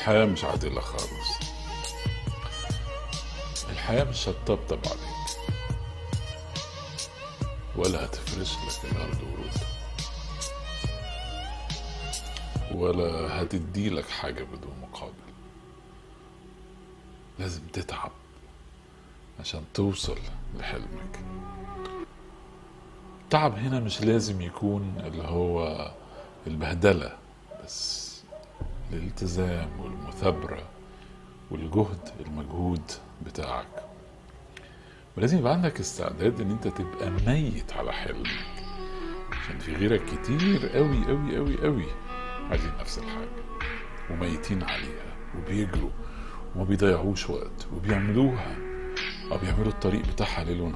الحياة مش عادلة خالص. الحياة مش هتطبطب عليك ولا هتفرش لك الأرض ورود ولا هتدي لك حاجة بدون مقابل. لازم تتعب عشان توصل لحلمك. التعب هنا مش لازم يكون اللي هو البهدلة بس، الالتزام والمثابرة والجهد المجهود بتاعك. ولازم يبقى عندك استعداد ان انت تبقى ميت على حلمك، عشان في غيرك كتير قوي قوي قوي قوي عايزين نفس الحاجة وميتين عليها وبيجروا وما بيضيعوش وقت وبيعملوها او بيعملوا الطريق بتاعها ليل